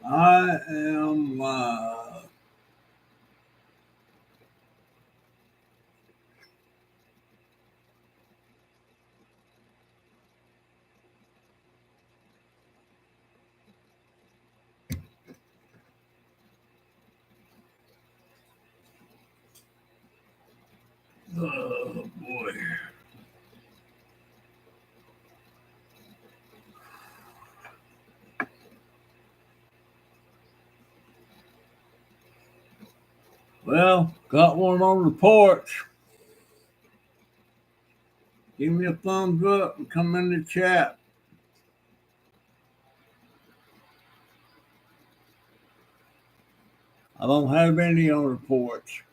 I am live. Oh boy. Well, got one on the porch. Give me a thumbs up and come in the chat. I don't have any on the porch.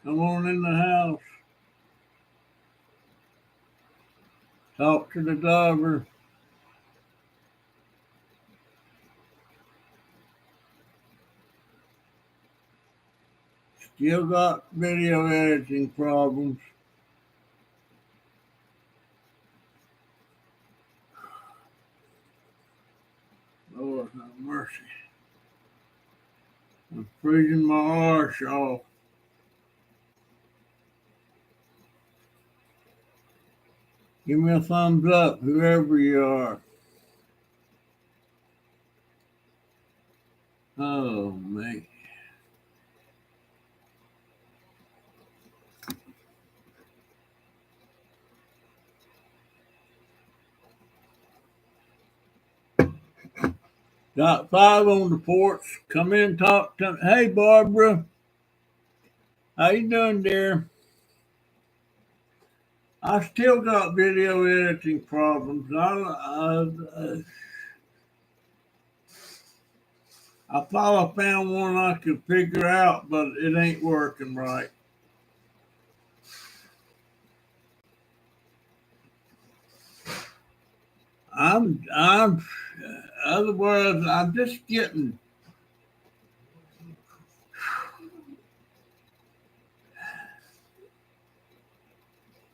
Come on in the house. Talk to the driver. Still got video editing problems. Lord have mercy. I'm freezing my arse off. Give me a thumbs up, whoever you are. Oh, man. Got 5 on the porch. Come in, talk to me. Hey, Barbara. How you doing, dear? I still got video editing problems. I thought I found one I could figure out, but it ain't working right. Otherwise, I'm just getting.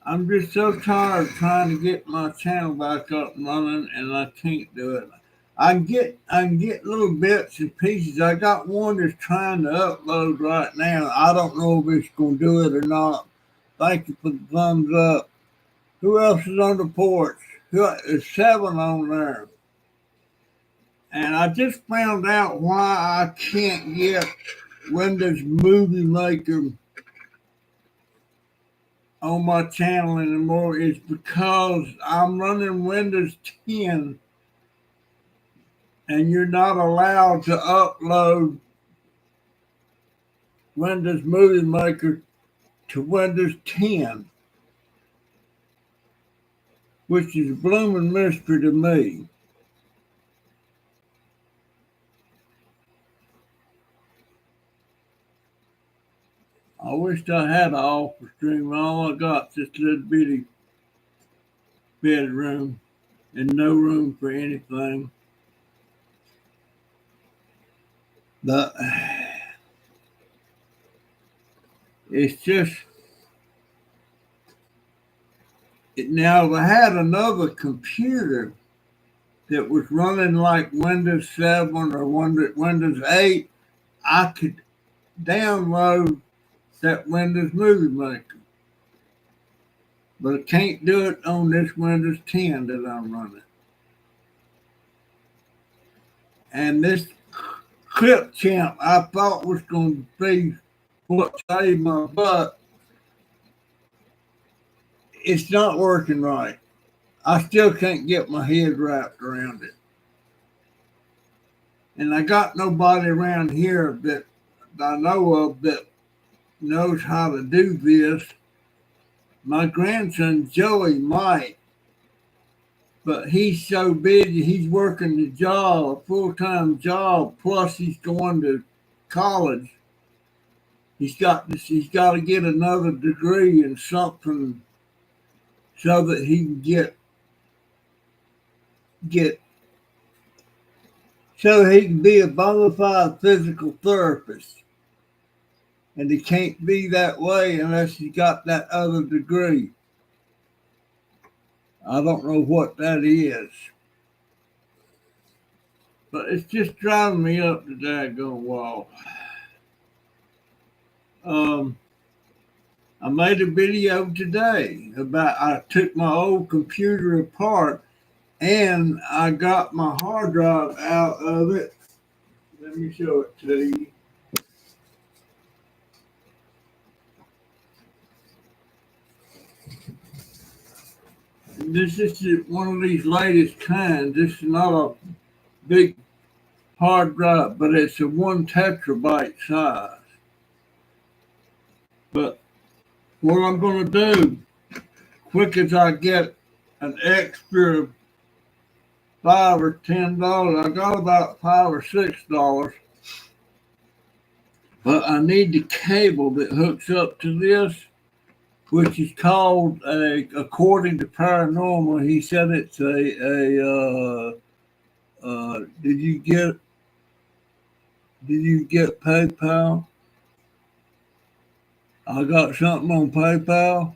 I'm just so tired of trying to get my channel back up and running, and I can't do it. I can get little bits and pieces. I got one that's trying to upload right now. I don't know if it's going to do it or not. Thank you for the thumbs up. Who else is on the porch? There's 7 on there. And I just found out why I can't get Windows Movie Maker on my channel anymore. Is because I'm running Windows 10 and you're not allowed to upload Windows Movie Maker to Windows 10, which is a blooming mystery to me. I wished I had an office dream. All I got is this little bitty bedroom and no room for anything. But it's just now. If I had another computer that was running like Windows 7 or Windows 8, I could download that Windows Movie Maker. But I can't do it on this Windows 10 that I'm running. And this Clipchamp I thought was going to be what saved my butt. It's not working right. I still can't get my head wrapped around it. And I got nobody around here that I know of that knows how to do this. My grandson Joey might, but he's so busy. He's working a full-time job, plus he's going to college. He's got to get another degree in something so that he can get so he can be a bona fide physical therapist. And he can't be that way unless he's got that other degree. I don't know what that is. But it's just driving me up the daggone wall. I made a video today about I took my old computer apart and I got my hard drive out of it. Let me show it to you. This is one of these latest kinds. This is not a big hard drive, but it's a 1 terabyte size. But what I'm going to do, quick as I get an extra $5 or $10, I got about $5 or $6, but I need the cable that hooks up to this, which is called according to Paranormal, he said it's did you get PayPal? I got something on PayPal.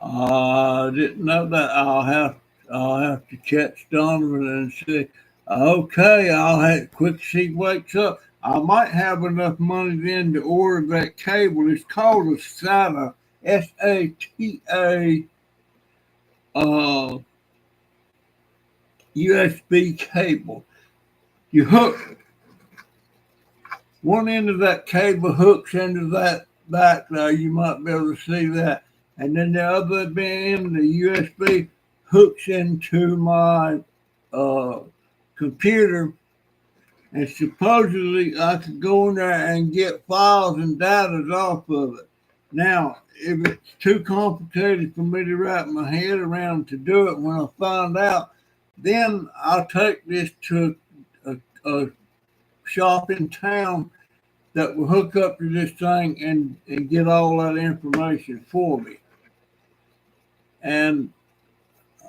I didn't know that. I'll have to catch Donovan and see. Okay, I'll have quick she wakes up. I might have enough money then to order that cable. It's called a SATA, SATA USB cable. You hook one end of that cable hooks into that back there. You might be able to see that. And then the other end, the USB, hooks into my computer. And supposedly I could go in there and get files and data off of it. Now, if it's too complicated for me to wrap my head around to do it when I find out, then I'll take this to a shop in town that will hook up to this thing and get all that information for me. And,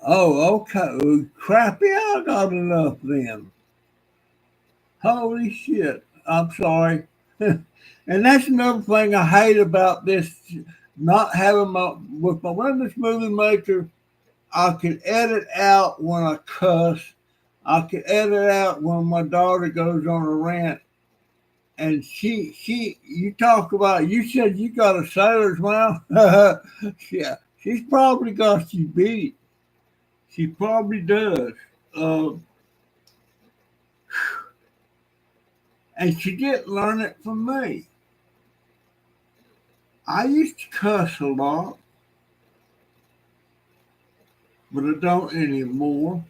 okay, crappy, I got enough then. Holy shit, I'm sorry. And that's another thing I hate about this, not having with my Windows Movie Maker, I can edit out when I cuss. I can edit out when my daughter goes on a rant. And you talk about, you said you got a sailor's mouth. Yeah, she's probably got you beat. She probably does. And she didn't learn it from me. I used to cuss a lot, but I don't anymore.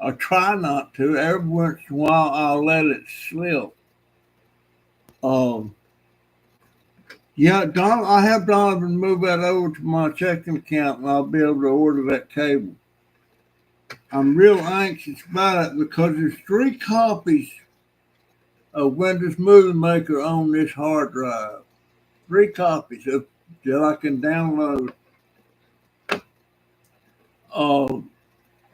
I try not to. Every once in a while, I'll let it slip. Yeah, I have Donovan move that over to my checking account, and I'll be able to order that cable. I'm real anxious about it because there's 3 copies of Windows Movie Maker on this hard drive. 3 copies that I can download.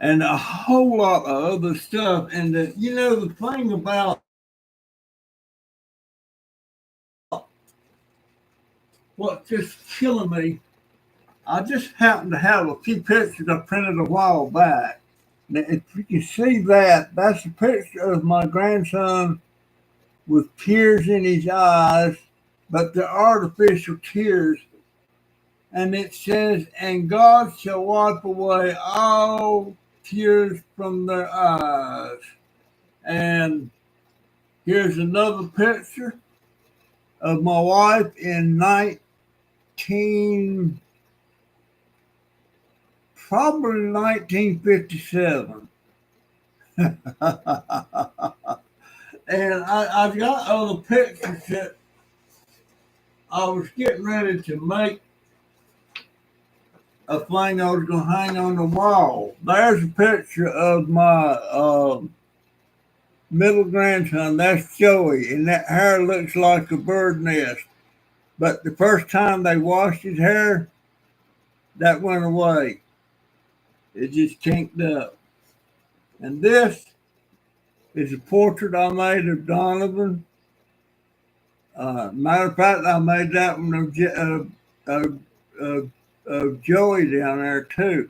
And a whole lot of other stuff. And the thing about what's just killing me, I just happen to have a few pictures I printed a while back. Now, if you can see that, that's a picture of my grandson with tears in his eyes, but they're artificial tears. And it says, and God shall wipe away all tears from their eyes. And here's another picture of my wife in probably 1957. And I've got other pictures that I was getting ready to make a thing I was going to hang on the wall. There's a picture of my middle grandson. That's Joey, and that hair looks like a bird nest. But the first time they washed his hair, that went away. It just kinked up. And this is a portrait I made of Donovan. Matter of fact, I made that one of Joey down there too.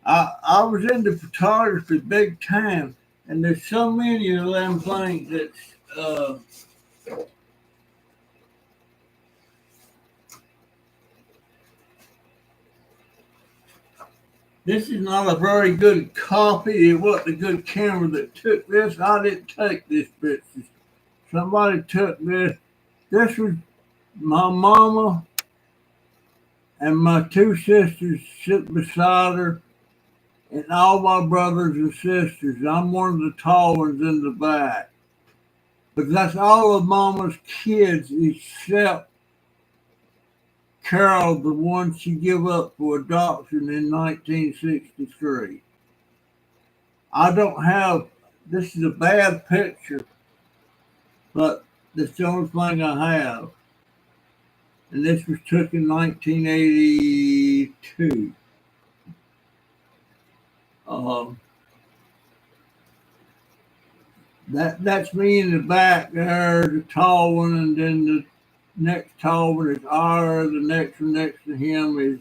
I was into photography big time, and there's so many of them things that's this is not a very good copy. It wasn't a good camera that took this. I didn't take this picture. Somebody took this. This was my mama and my two sisters sitting beside her, and all my brothers and sisters. I'm one of the tall ones in the back. But that's all of Mama's kids except Carol, the one she gave up for adoption in 1963. I don't have, this is a bad picture, but that's the only thing I have. And this was took in 1982. That's me in the back there, the tall one, and then the next tall one is Ira. The next one next to him is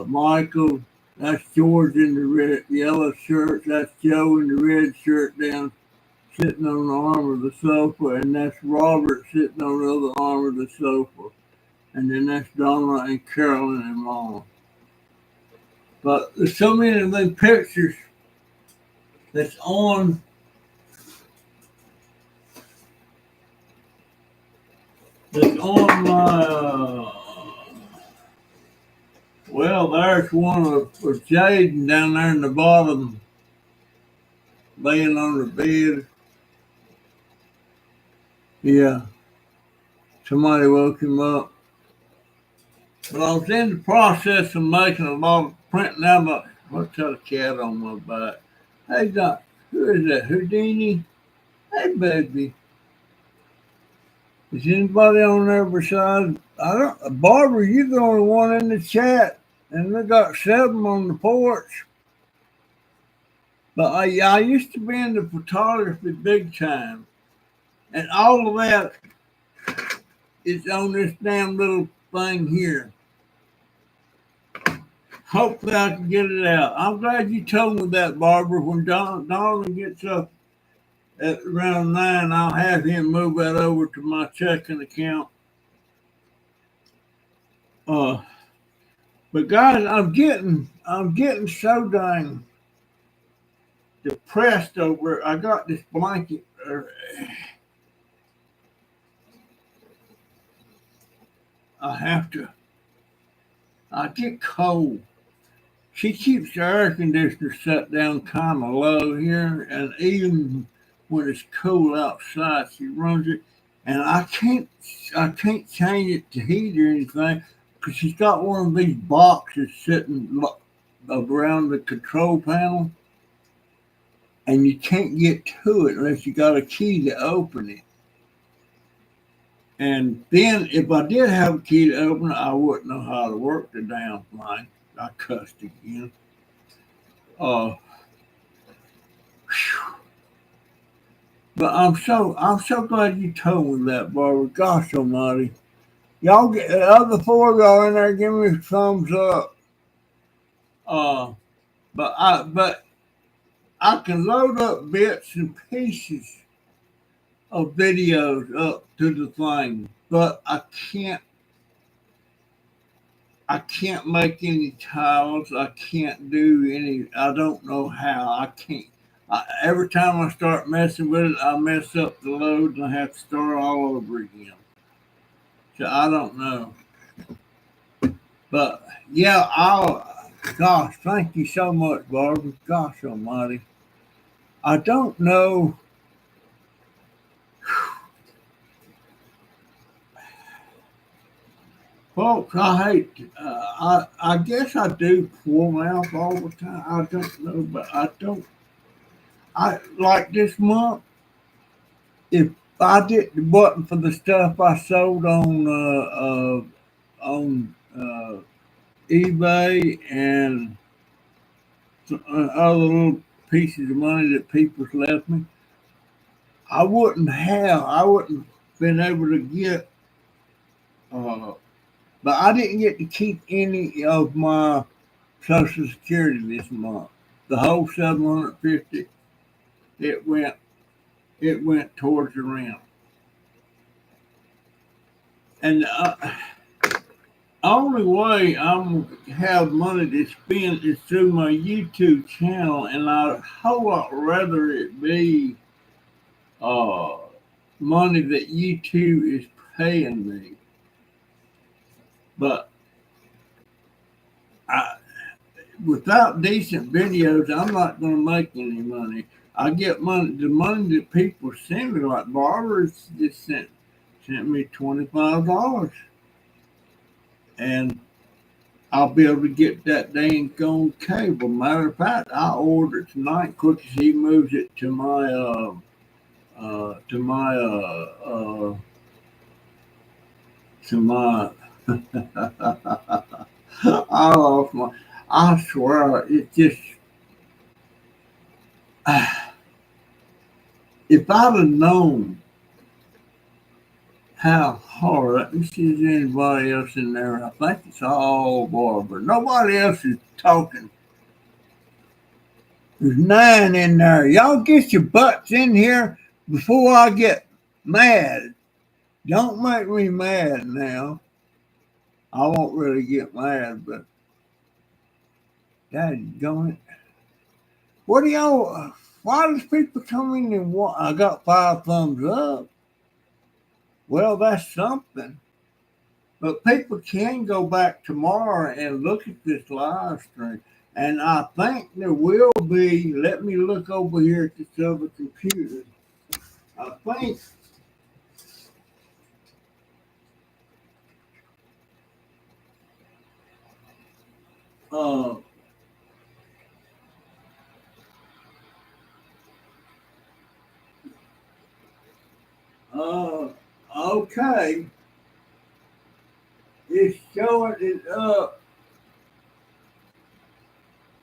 Michael. That's George in the red, yellow shirt. That's Joe in the red shirt down sitting on the arm of the sofa, and that's Robert sitting on the other arm of the sofa. And then that's Donna and Carolyn and Mama. But there's so many of those pictures that's on my well, there's one of Jaden down there in the bottom laying on the bed. Yeah, somebody woke him up. But I was in the process of making a lot of printing out my, what's that, a cat on my back? Hey, Doc, who is that? Houdini? Hey, baby. Is anybody on there besides? I don't. Barbara, you're the only one in the chat, and they got 7 on the porch. But I used to be into photography big time, and all of that is on this damn little thing here. Hopefully, I can get it out. I'm glad you told me that, Barbara. When Donovan gets up at around 9, I'll have him move that over to my checking account. But guys, I'm getting so dang depressed over it. I got this blanket. I get cold. She keeps the air conditioner set down kind of low here, and even when it's cool outside, she runs it, and I can't change it to heat or anything because she's got one of these boxes sitting around the control panel, and you can't get to it unless you got a key to open it. And then if I did have a key to open it, I wouldn't know how to work the damn thing. I cussed again. But I'm so glad you told me that, Barbara. Gosh almighty. Y'all get the other 4 of y'all in there, give me a thumbs up. But I can load up bits and pieces of videos up to the thing, but I can't make any tiles. I can't do any. I don't know how. I can't. Every time I start messing with it, I mess up the load and I have to start all over again. So I don't know. But yeah, gosh, thank you so much, Barbara. Gosh almighty. I don't know. Folks, I hate. I guess I do pour mouth all the time. I don't know, but I don't. I like this month. If I didn't button for the stuff I sold on eBay and other little pieces of money that people's left me, I wouldn't been able to get, uh, but I didn't get to keep any of my Social Security this month. The whole 750, it went, it went towards the rent. And only way I'm gonna have money to spend is through my YouTube channel, and I'd a whole lot rather it be uh, money that YouTube is paying me. But I, without decent videos, I'm not going to make any money. I get money, the money that people send me, like Barbara's just sent me $25, and I'll be able to get that dang on cable. Matter of fact, I ordered tonight. Quick as he moves it to my to my to my I lost my. I swear, it just. If I'd have known how hard, let me see if there's anybody else in there. I think it's all Barbara. Nobody else is talking. There's 9 in there. Y'all get your butts in here before I get mad. Don't make me mad now. I won't really get mad, but dadgummit. What do y'all, why does people come in and want, I got 5 thumbs up. Well, that's something. But people can go back tomorrow and look at this live stream. And I think there will be, let me look over here at this other computer. I think uh okay. It's showing it up.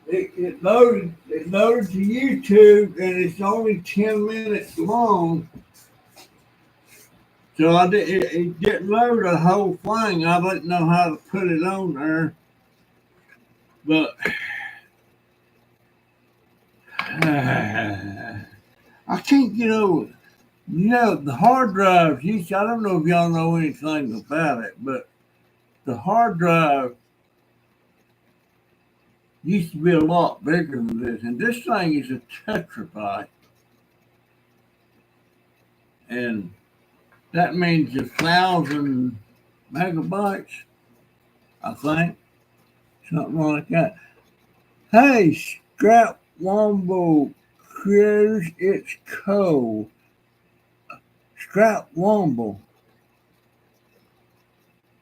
It loaded to YouTube, and it's only 10 minutes long. So it didn't load the whole thing. I didn't know how to put it on there. But I can't get over it. The hard drives, I don't know if y'all know anything about it, but the hard drive used to be a lot bigger than this. And this thing is a tetrabyte. And that means 1,000 megabytes, I think. Something like that. Hey, Scrap Wombo Critters, it's cold. Scrap Wombo.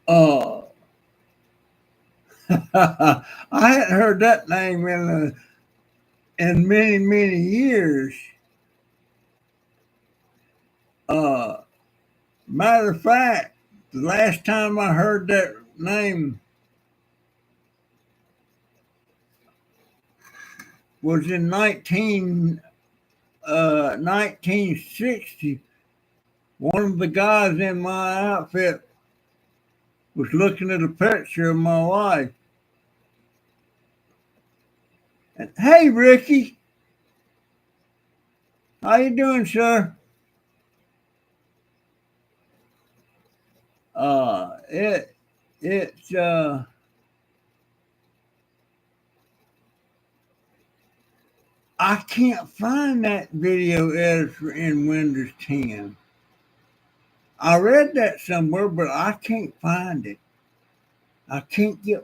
Uh, I hadn't heard that name in many, many years. Matter of fact, the last time I heard that name was in 1960. One of the guys in my outfit was looking at a picture of my wife. And, hey, Ricky, how you doing, sir? It's I can't find that video editor in Windows 10. I read that somewhere, but I can't find it. I can't get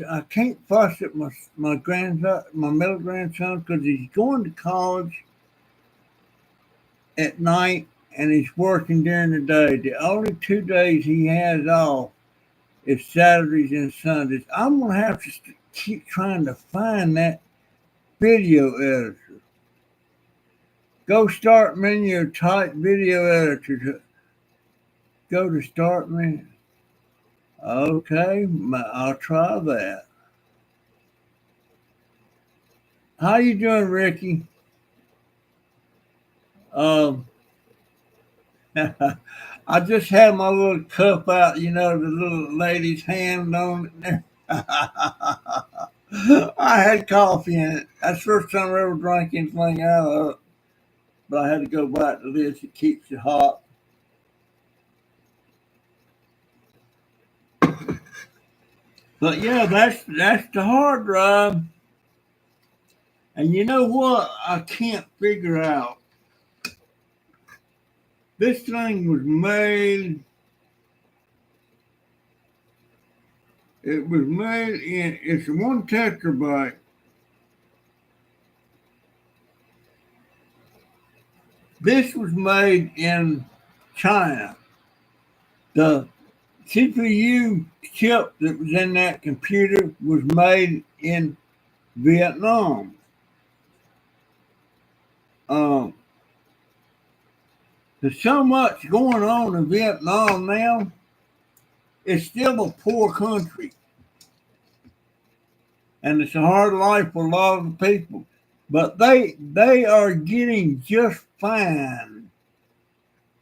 I can't fuss at my grandson, my middle grandson, because he's going to college at night and he's working during the day. The only 2 days he has off is Saturdays and Sundays. I'm gonna have to keep trying to find that video editor. Go start menu, type video editor. Go to start menu. Okay, I'll try that. How you doing, Ricky? Um, I just had my little cup out, the little lady's hand on it there. I had coffee in it. That's the first time I ever drank anything out of it, but I had to go back to this. It keeps you hot. But yeah, that's the hard drive. And you know what? I can't figure out. This thing was made. It was made in. It's 1 terabyte. This was made in China. The CPU chip that was in that computer was made in Vietnam. Um, there's so much going on in Vietnam now. It's still a poor country, and it's a hard life for a lot of the people. But they are getting just fine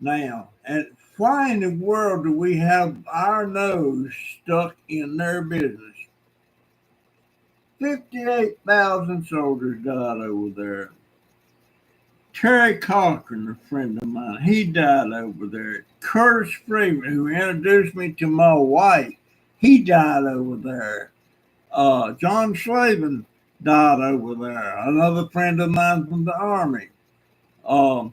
now. And why in the world do we have our nose stuck in their business? 58,000 soldiers died over there. Terry Cochran, a friend of mine, he died over there. Curtis Freeman, who introduced me to my wife, he died over there. John Slavin died over there. Another friend of mine from the Army. Um,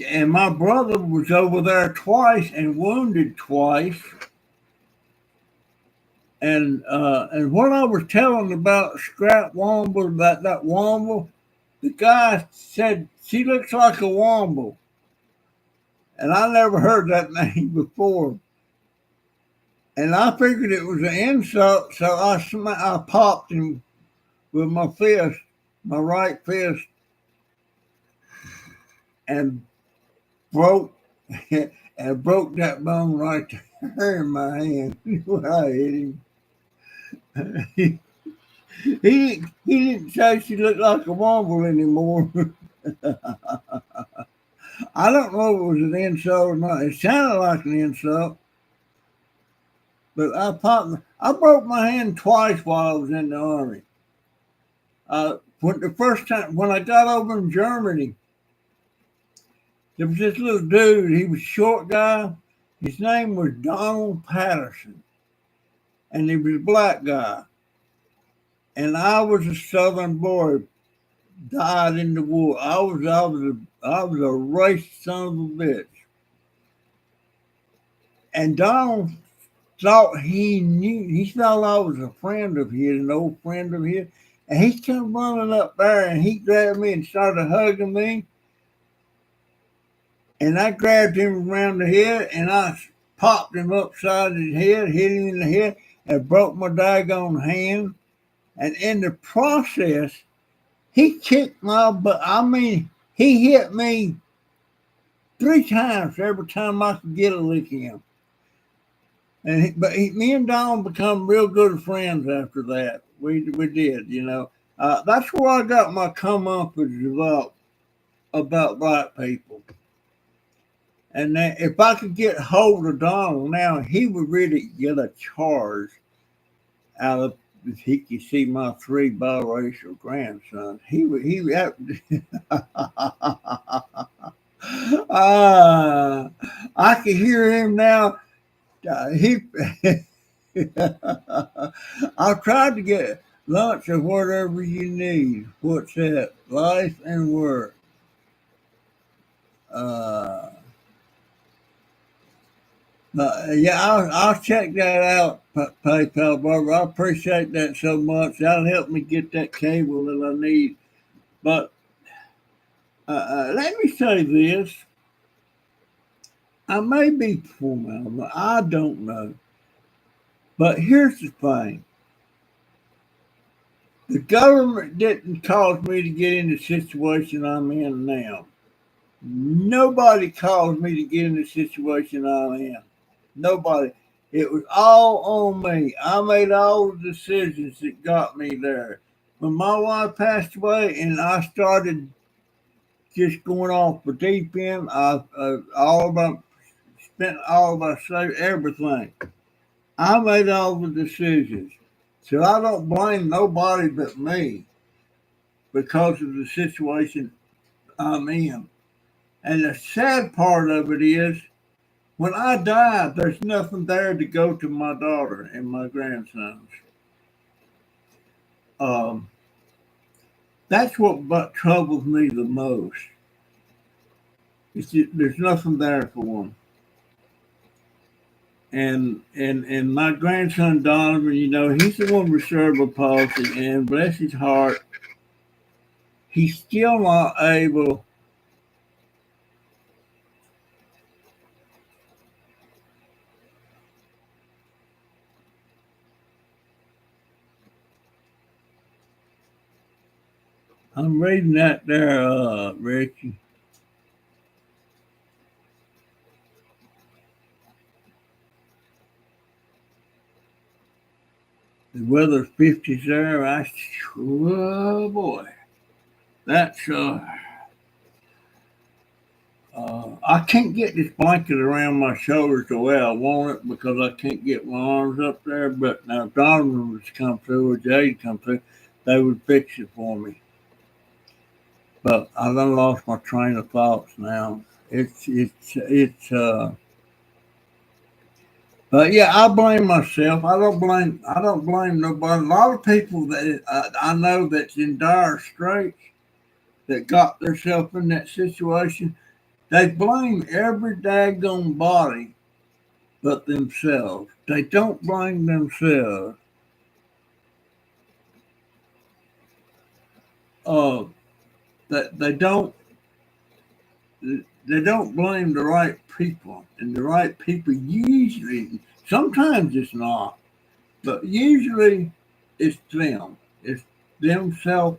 and my brother was over there twice and wounded twice. And what I was telling about Scrap Womble, that Womble, the guy said she looks like a Womble, and I never heard that name before. And I figured it was an insult, so I popped him with my fist, my right fist, and broke and broke that bone right there in my hand when I hit him. He didn't say she looked like a Womble anymore. I don't know if it was an insult or not. It sounded like an insult, but I broke my hand twice while I was in the army. When the first time when I got over in Germany, there was this little dude. He was a short guy. His name was Donald Patterson, and he was a black guy. And I was a Southern boy, died in the war. I was a racist son of a bitch. And Donald thought he knew. He thought I was a friend of his, an old friend of his. And he came running up there, and he grabbed me and started hugging me. And I grabbed him around the head, and I popped him upside his head, hit him in the head, and broke my daggone hand. And in the process, he kicked my butt. I mean, he hit me 3 times every time I could get a lick in. Me and Don become real good friends after that. We did, That's where I got my comeuppance about black people. And that if I could get hold of Donald now, he would really get a charge out of if he could see my 3 biracial grandsons. I can hear him now. He I've tried to get lunch or whatever you need. What's that? Life and work. Uh, yeah, I'll check that out, PayPal, Barbara. I appreciate that so much. That'll help me get that cable that I need. But let me say this. I may be poor, man. I don't know. But here's the thing. The government didn't cause me to get in the situation I'm in now. Nobody caused me to get in the situation I'm in. Nobody. It was all on me. I made all the decisions that got me there. When my wife passed away and I started just going off the deep end, all of my spent all of my everything. I made all the decisions. So I don't blame nobody but me because of the situation I'm in. And the sad part of it is when I die, there's nothing there to go to my daughter and my grandsons. Um, that's what troubles me the most. There's nothing there for them. And my grandson Donovan, he's the one with cerebral palsy, and bless his heart, he's still not able. I'm reading that there, Ricky. The weather's 50s there. Oh boy, that's I can't get this blanket around my shoulders the way I want it because I can't get my arms up there. But now if Donovan was to come through or Jade come through, they would fix it for me. But I done lost my train of thoughts now. It's. But yeah, I blame myself. I don't blame nobody. A lot of people that I know that's in dire straits that got themselves in that situation, they blame every daggone body but themselves. They don't blame themselves. Uh, that they don't blame the right people, and the right people usually, sometimes it's not, but usually it's them. It's themselves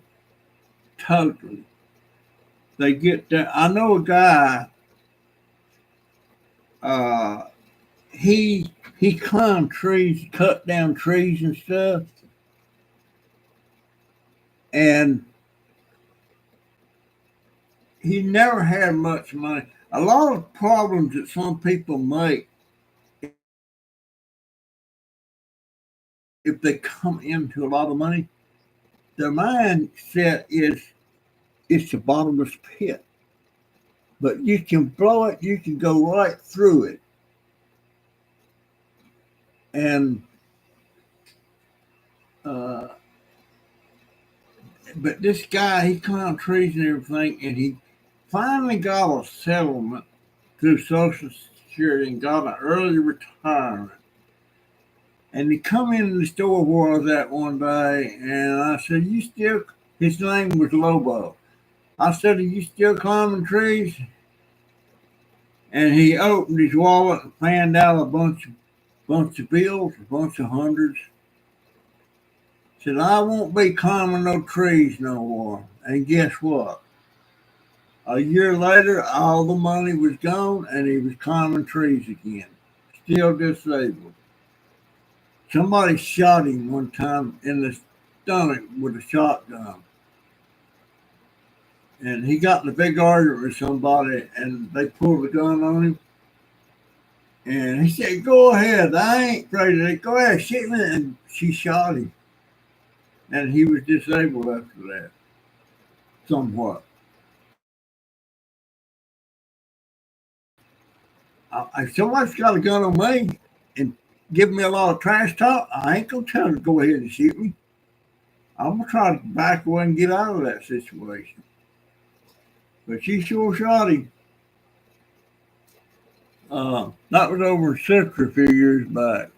totally. They get that. I know a guy. Uh, he climbed trees, cut down trees and stuff, and he never had much money. A lot of problems that some people make if they come into a lot of money, their mindset is it's a bottomless pit. But you can blow it, you can go right through it. And uh, but this guy, he climbed trees and everything, and he finally got a settlement through Social Security and got an early retirement. And he come in the store where I was at one day, and I said, "You still?" His name was Lobo. I said, "Are you still climbing trees?" And he opened his wallet and fanned out a bunch of bills, a bunch of hundreds. Said, "I won't be climbing no trees no more." And guess what? A year later, all the money was gone, and he was climbing trees again, still disabled. Somebody shot him one time in the stomach with a shotgun, and he got in a big argument with somebody, and they pulled the gun on him. And he said, "Go ahead, I ain't afraid of it. Go ahead, shoot me." And she shot him, and he was disabled after that, somewhat. If somebody's got a gun on me and give me a lot of trash talk, I ain't gonna tell them to go ahead and shoot me. I'm gonna try to back away and get out of that situation. But she sure shot him. That was over in Citrus a few years back.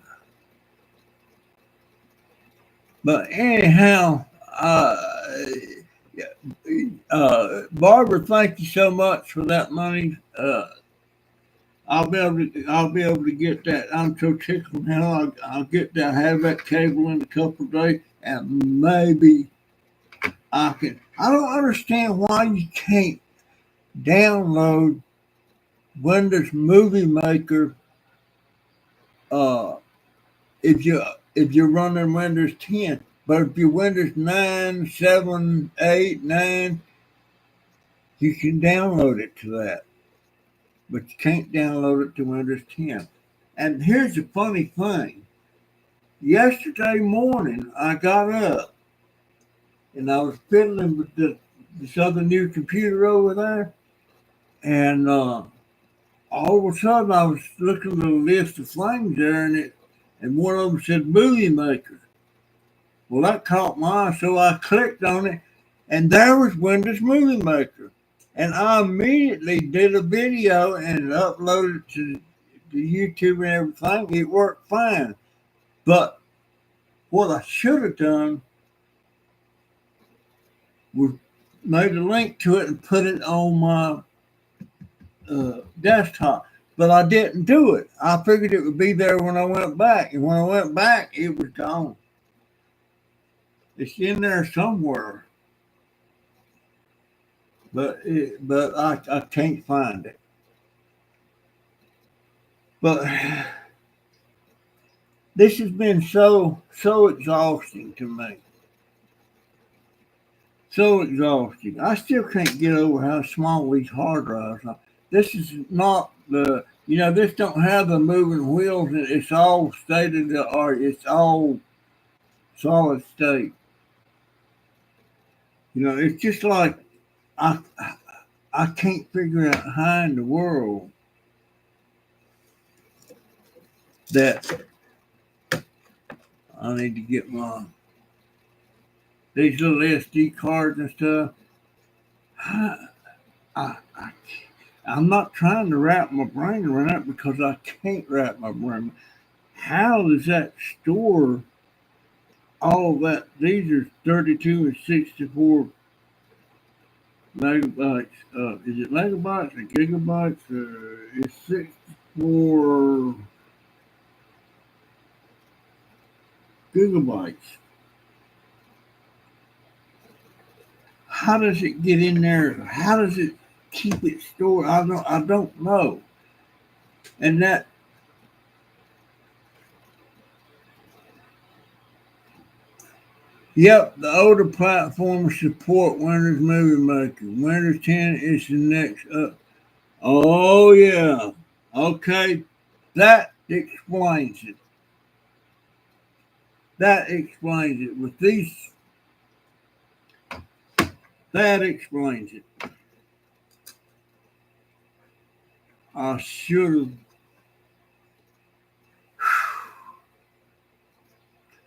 But anyhow, Barbara, thank you so much for that money. I'll be able to get that. I'm so tickled now. I'll get that. Have that cable in a couple of days, and maybe I can. I don't understand why you can't download Windows Movie Maker if you're running Windows 10. But if you're Windows 9, 7, 8, 9, you can download it to that. But you can't download it to Windows 10. And here's the funny thing. Yesterday morning, I got up and I was fiddling with this other new computer over there. And all of a sudden, I was looking at the list of things there, and one of them said Movie Maker. Well, that caught my eye, so I clicked on it, and there was Windows Movie Maker. And I immediately did a video and uploaded it to YouTube and everything. It worked fine. But what I should have done was made a link to it and put it on my desktop. But I didn't do it. I figured it would be there when I went back. And when I went back, it was gone. It's in there somewhere. But I can't find it. But this has been so exhausting to me. So exhausting. I still can't get over how small these hard drives are. This is not this don't have the moving wheels. It's all state of the art. It's all solid state. It's just like I can't figure out how in the world that I need to get these little SD cards and stuff. I'm not trying to wrap my brain around it because I can't wrap my brain. How does that store all of that? These are 32 and 64 megabytes. Is it megabytes or gigabytes? It's 64 gigabytes. How does it get in there? How does it keep it stored? I don't know. And that Yep, the older platforms support Windows Movie Maker. Windows 10 is the next up. Oh yeah. Okay. That explains it. That explains it. With these that explains it. I should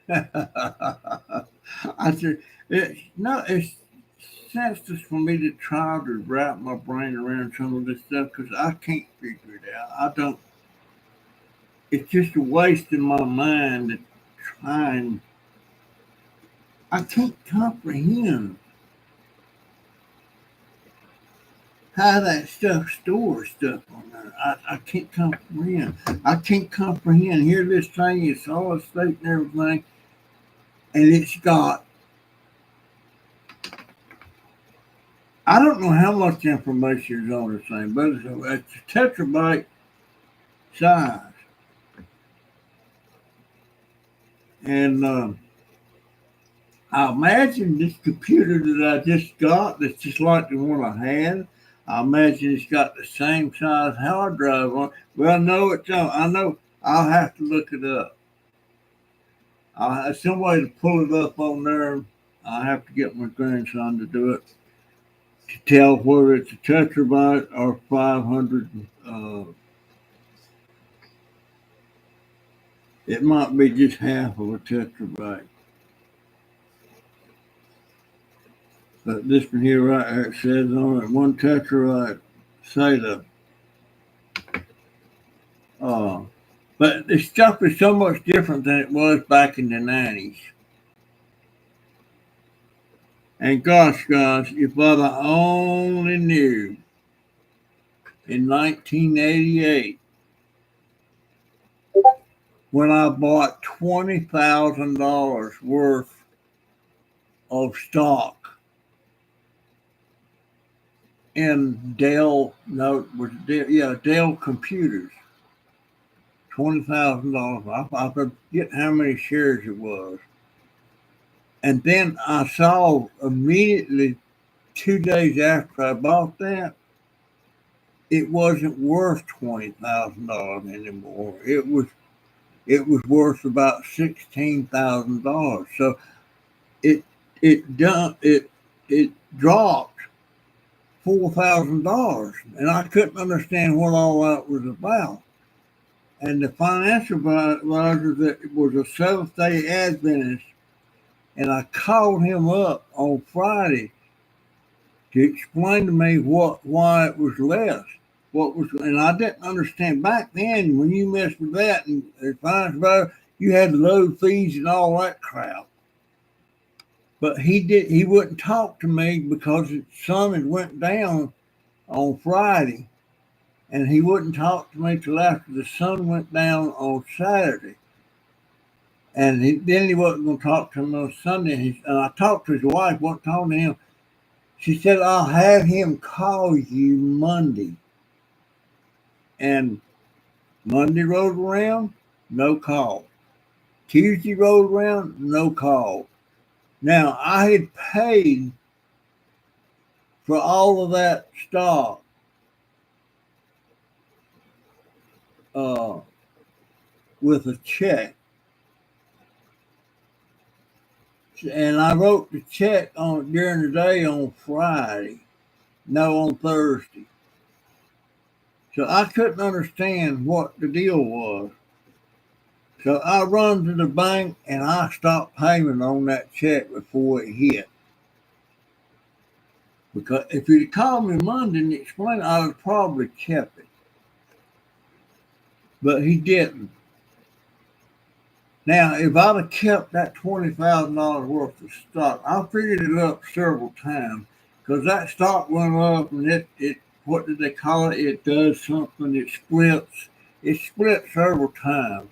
have I said it's senseless for me to try to wrap my brain around some of this stuff because I can't figure it out. I don't. It's just a waste in my mind to try and. I can't comprehend how that stuff stores stuff on there. I can't comprehend. I can't comprehend. Here, this thing is solid state and everything, and it's got. I don't know how much information is on this thing, but it's a terabyte size. And I imagine this computer that I just got, that's just like the one I had, I imagine it's got the same size hard drive on. Well, no, it don't. I know I'll have to look it up. I'll have some way to pull it up on there. I'll have to get my grandson to do it to tell whether it's a terabyte or 500. It might be just half of a terabyte. But this one here, right here, it says on it 1 terabyte SATA. Uh, but this stuff is so much different than it was back in the 90s. And gosh, guys, if I only knew in 1988 when I bought $20,000 worth of stock in Dell, no, was Dell, yeah, Dell computers. $20,000. I forget how many shares it was. And then I saw immediately 2 days after I bought that, it wasn't worth $20,000 anymore. It was worth about $16,000. So it it dropped $4,000, and I couldn't understand what all that was about. And the financial advisor that was a Seventh Day Adventist, and I called him up on Friday to explain to me why it was less. And I didn't understand back then when you messed with that and financial advisor, you had to load fees and all that crap. But he wouldn't talk to me because the sun had went down on Friday, and he wouldn't talk to me till after the sun went down on Saturday. And then he wasn't going to talk to me on Sunday. And I talked to his wife, wasn't talking to him. She said, I'll have him call you Monday. And Monday rolled around, no call. Tuesday rolled around, no call. Now, I had paid for all of that stock with a check. And I wrote the check during the day on Friday, no, on Thursday. So I couldn't understand what the deal was. So I run to the bank and I stopped payment on that check before it hit. Because if he'd called me Monday and explained, I would probably kept it. But he didn't. Now, if I'd have kept that $20,000 worth of stock, I figured it up several times because that stock went up and it what did they call it? It does something. It splits. It split several times.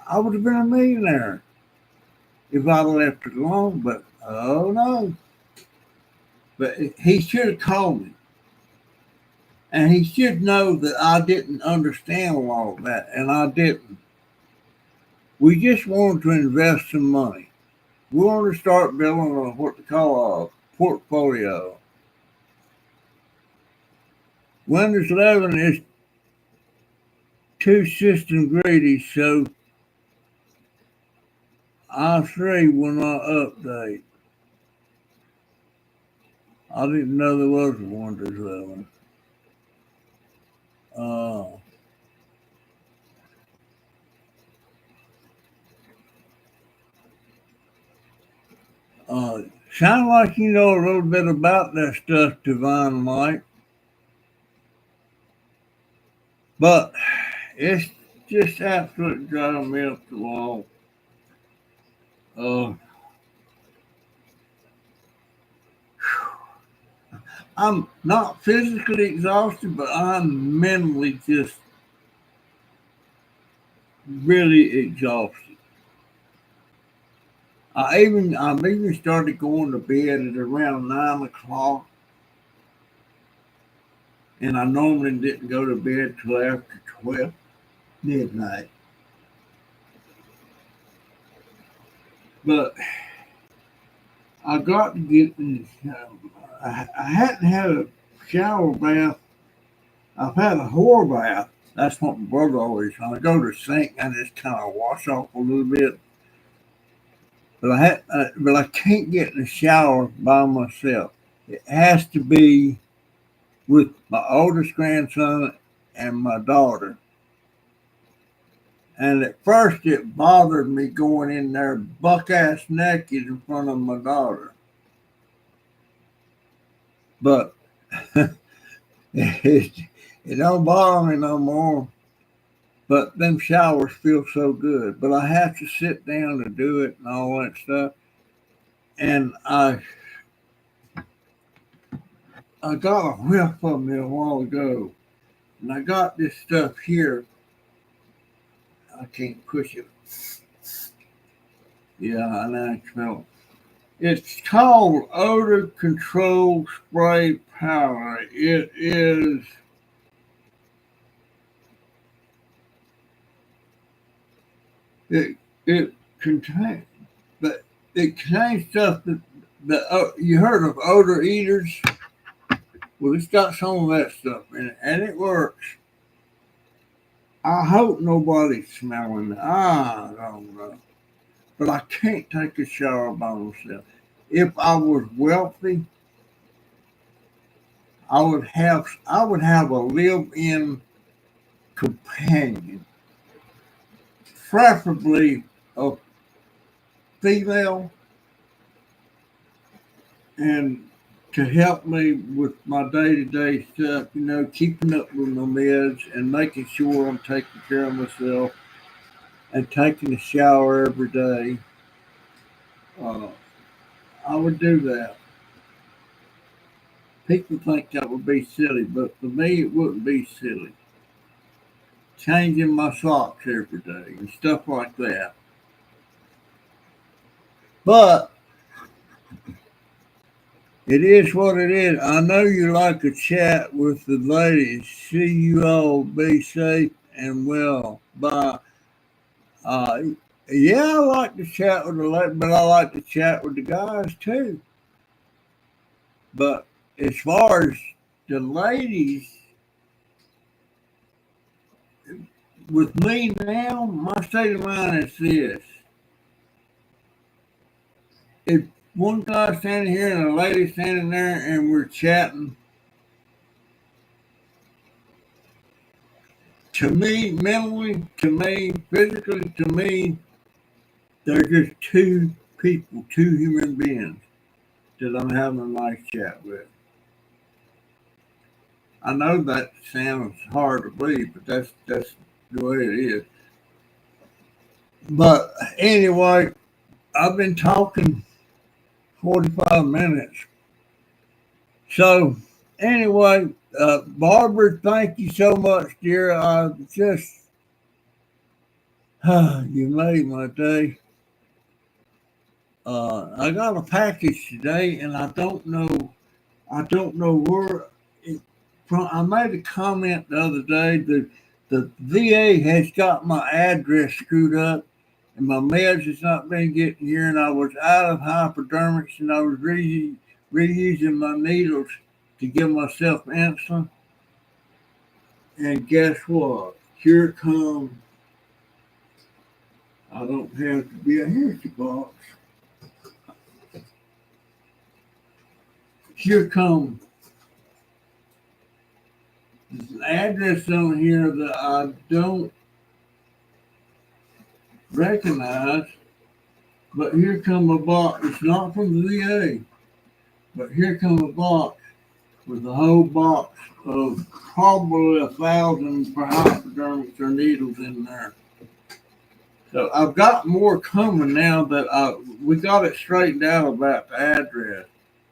I would have been a millionaire if I'd left it alone. But oh no! But he should have called me, and he should know that I didn't understand all of that, and I didn't. We just wanted to invest some money. We wanted to start building what they call a portfolio. Windows 11 is too system greedy, so i3 will not update. I didn't know there was a Windows 11. Sound like you know a little bit about that stuff, Divine Light. But it's just absolutely driving me up the wall. I'm not physically exhausted, but I'm mentally just really exhausted. I've even started going to bed at around 9 o'clock, and I normally didn't go to bed till after 12 midnight. But I got to get in the shower. I hadn't had a shower bath. I've had a whore bath. That's what my brother always said. I go to the sink and just kind of wash off a little bit. But I can't get in the shower by myself. It has to be with my oldest grandson and my daughter. And at first it bothered me going in there buck ass naked in front of my daughter. But it don't bother me no more. But them showers feel so good. But I have to sit down to do it and all that stuff. And I got a whiff of me a while ago. And I got this stuff here. I can't push it. Yeah, I know I smell it. It's called Odor Control Spray Powder. It is It it contains, but it contains stuff that you heard of odor eaters. Well, it's got some of that stuff in it, and it works. I hope nobody's smelling it. I don't know, but I can't take a shower by myself. If I was wealthy, I would have a live-in companion, preferably a female, and to help me with my day-to-day stuff, keeping up with my meds and making sure I'm taking care of myself and taking a shower every day. Uh, I would do that. People think that would be silly, but for me, it wouldn't be silly. Changing my socks every day and stuff like that. But it is what it is. I know you like to chat with the ladies. See you all. Be safe and well. Bye. Uh, yeah, I like to chat with the ladies, but I like to chat with the guys too. But as far as the ladies, with me now, my state of mind is this. If one guy's standing here and a lady standing there and we're chatting, to me, mentally, to me, physically, to me, they're just two people, two human beings that I'm having a nice chat with. I know that sounds hard to believe, but that's the way it is. But anyway, I've been talking 45 minutes. So anyway, Barbara, thank you so much, dear. I just you made my day. I got a package today, and I don't know where it from. I made a comment the other day that the VA has got my address screwed up, and my meds has not been getting here, and I was out of hypodermics, and I was reusing my needles to give myself insulin. And guess what? Here comes. I don't have to be a history box. Here comes an address on here that I don't recognize. But here come a box. It's not from the VA, but here come a box with a whole box of probably 1,000 for hypodermics or needles in there. So I've got more coming now that we got it straightened out about the address.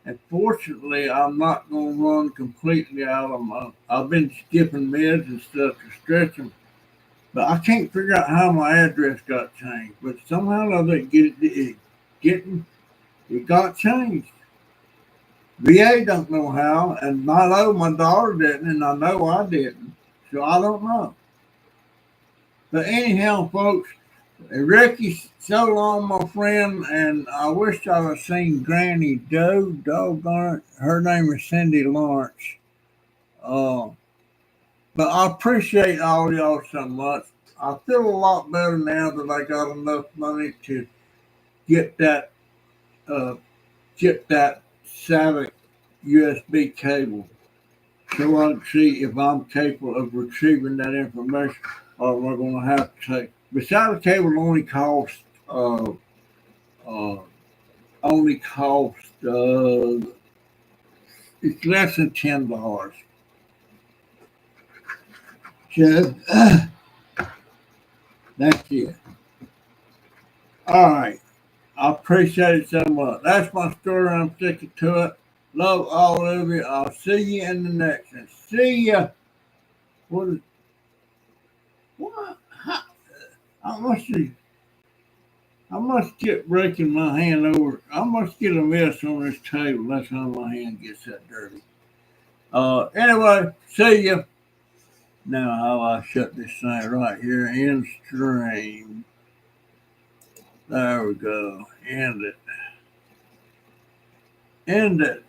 And fortunately, I'm not going to run completely out of my. I've been skipping meds and stuff to stretch them, but I can't figure out how my address got changed. But somehow I didn't getting it got changed. VA don't know how, and I know my daughter didn't, and I know I didn't. So I don't know. But anyhow, folks, Ricky, so long, my friend, and I wish I'd have seen Granny Doe. Doggone it. Her name is Cindy Lawrence. Uh, but I appreciate all y'all so much. I feel a lot better now that I got enough money to get that uh, get that Savic USB cable so I can see if I'm capable of retrieving that information or we're going to have to take. Besides, the cable uh, uh, only cost it's less than $10. So that's it. All right. I appreciate it so much. That's my story. I'm sticking to it. Love all of you. I'll see you in the next one. See ya. What? What? How, I must be, I must get breaking my hand over. I must get a mess on this table. That's how my hand gets that dirty. Anyway, see ya. Now how I shut this thing right here in stream. There we go. End it. End it.